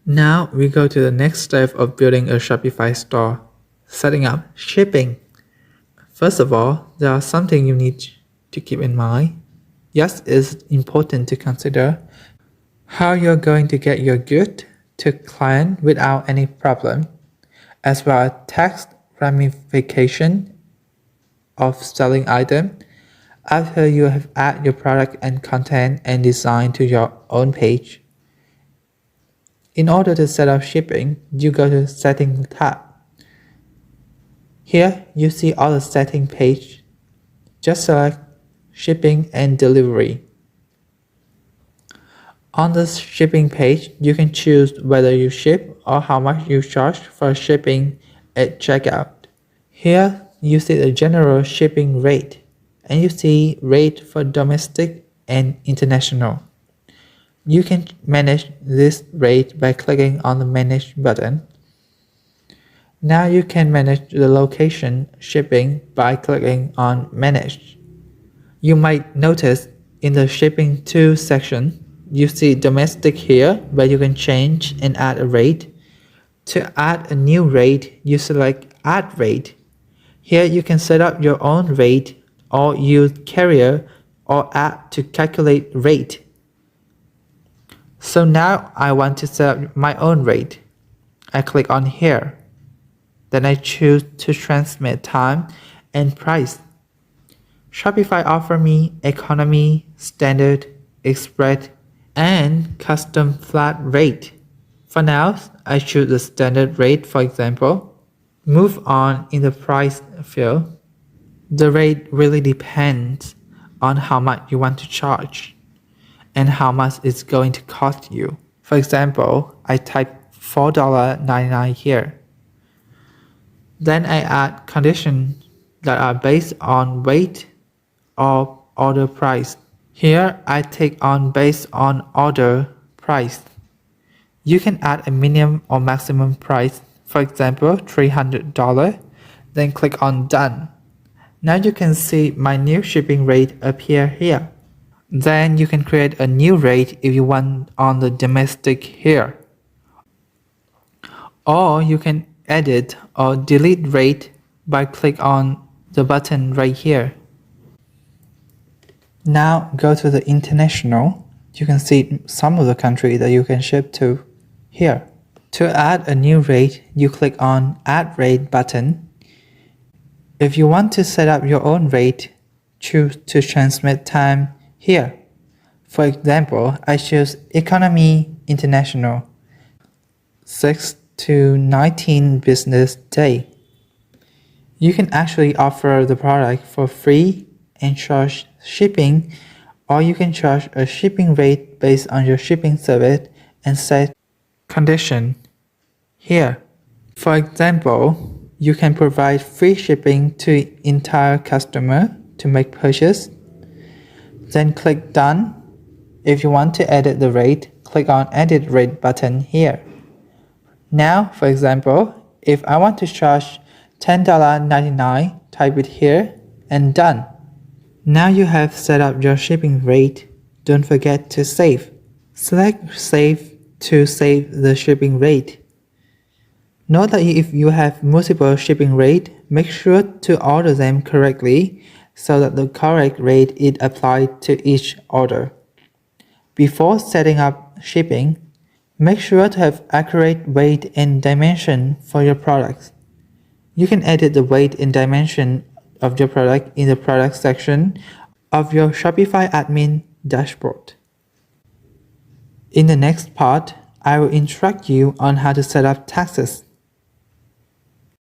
Now we go to the next step of building a Shopify store, setting up shipping. First of all, there are something you need to keep in mind. Yes, it's important to consider how you're going to get your good to client without any problem, as well as tax ramification of selling item after you have added your product and content and design to your own page. In order to set up shipping, you go to Settings tab. Here you see all the setting page. Just select Shipping and Delivery. On the shipping page, you can choose whether you ship or how much you charge for shipping at checkout. Here you see the general shipping rate, and you see rate for domestic and international. You can manage this rate by clicking on the Manage button. Now you can manage the location shipping by clicking on Manage. You might notice in the Shipping To section, you see Domestic here, where you can change and add a rate. To add a new rate, you select Add Rate. Here you can set up your own rate or use Carrier or app to calculate rate. So now I want to set up my own rate. I click on here. Then I choose to transmit time and price. Shopify offers me economy, standard, express, and custom flat rate. For now, I choose the standard rate, for example. Move on in the price field. The rate really depends on how much you want to charge and how much it's going to cost you. For example, I type $4.99 here. Then I add conditions that are based on weight or order price. Here I take on based on order price. You can add a minimum or maximum price, for example $300, then click on Done. Now you can see my new shipping rate appear here. Then you can create a new rate if you want on the domestic here. Or you can edit or delete rate by click on the button right here. Now go to the international. You can see some of the countries that you can ship to here. To add a new rate, you click on Add Rate button. If you want to set up your own rate, choose to transmit time here. For example, I choose Economy International, 6 to 19 business day. You can actually offer the product for free and charge shipping, or you can charge a shipping rate based on your shipping service and set condition here. For example, you can provide free shipping to entire customer to make purchase. Then click Done. If you want to edit the rate, click on Edit Rate button here. Now, for example, if I want to charge $10.99, type it here and Done. Now you have set up your shipping rate. Don't forget to save. Select Save to save the shipping rate. Note that if you have multiple shipping rates, make sure to order them correctly so that the correct rate is applied to each order. Before setting up shipping, make sure to have accurate weight and dimension for your products. You can edit the weight and dimension of your product in the product section of your Shopify admin dashboard. In the next part, I will instruct you on how to set up taxes.